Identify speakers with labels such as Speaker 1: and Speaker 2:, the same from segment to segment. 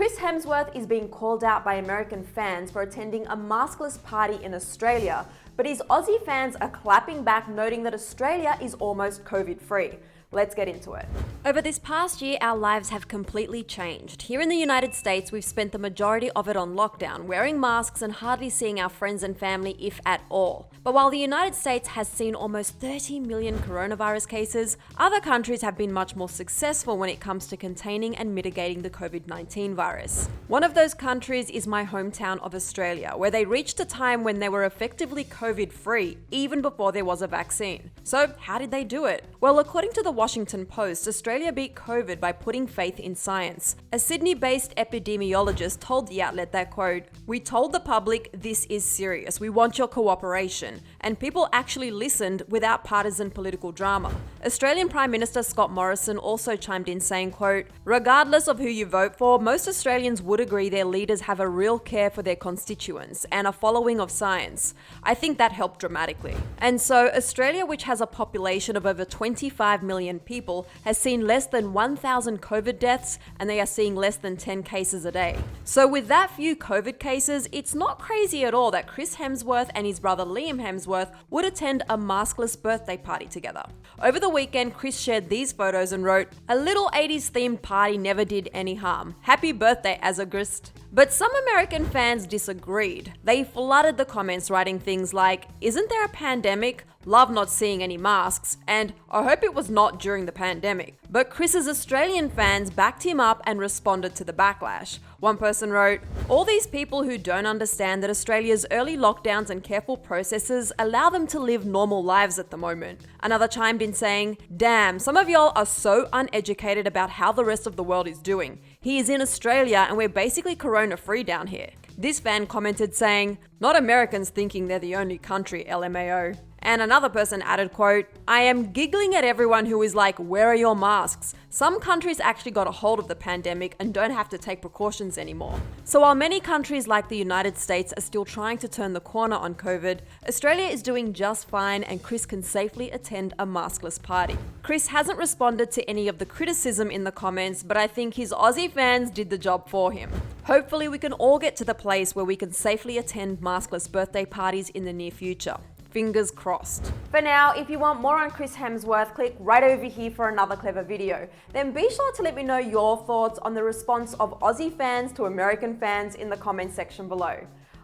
Speaker 1: Chris Hemsworth is being called out by American fans for attending a maskless party in Australia, but his Aussie fans are clapping back, noting that Australia is almost COVID-free. Let's get into it. Over this past year, our lives have completely changed. Here in the United States, we've spent the majority of it on lockdown, wearing masks and hardly seeing our friends and family, if at all. But while the United States has seen almost 30 million coronavirus cases, other countries have been much more successful when it comes to containing and mitigating the COVID-19 virus. One of those countries is my hometown of Australia, where they reached a time when they were effectively COVID-free, even before there was a vaccine. So how did they do it? Well, according to the Washington Post, Australia beat COVID by putting faith in science. A Sydney-based epidemiologist told the outlet that, quote, "We told the public this is serious, we want your cooperation," and people actually listened without partisan political drama. Australian Prime Minister Scott Morrison also chimed in saying, quote, "Regardless of who you vote for, most Australians would agree their leaders have a real care for their constituents and a following of science. I think that helped dramatically." And so Australia, which has a population of over 25 million people, has seen less than 1,000 COVID deaths, and they are seeing less than 10 cases a day. So with that few COVID cases, it's not crazy at all that Chris Hemsworth and his brother Liam Hemsworth would attend a maskless birthday party together. Over the weekend, Chris shared these photos and wrote, "A little 80s themed party never did any harm. Happy birthday, Azagrist." But some American fans disagreed. They flooded the comments writing things like, "Isn't there a pandemic? Love not seeing any masks," and "I hope it was not during the pandemic." But Chris's Australian fans backed him up and responded to the backlash. One person wrote, "All these people who don't understand that Australia's early lockdowns and careful processes allow them to live normal lives at the moment." Another chimed in saying, "Damn, some of y'all are so uneducated about how the rest of the world is doing. He is in Australia and we're basically corona-free down here." This fan commented saying, "Not Americans thinking they're the only country, LMAO." And another person added, quote, "I am giggling at everyone who is like, where are your masks? Some countries actually got a hold of the pandemic and don't have to take precautions anymore." So while many countries like the United States are still trying to turn the corner on COVID, Australia is doing just fine and Chris can safely attend a maskless party. Chris hasn't responded to any of the criticism in the comments, but I think his Aussie fans did the job for him. Hopefully we can all get to the place where we can safely attend maskless birthday parties in the near future. Fingers crossed. For now, if you want more on Chris Hemsworth, click right over here for another clever video. Then be sure to let me know your thoughts on the response of Aussie fans to American fans in the comments section below.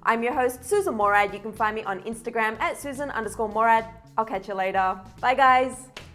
Speaker 1: I'm your host, Susan Morad. You can find me on Instagram at Susan_Morad. I'll catch you later. Bye guys.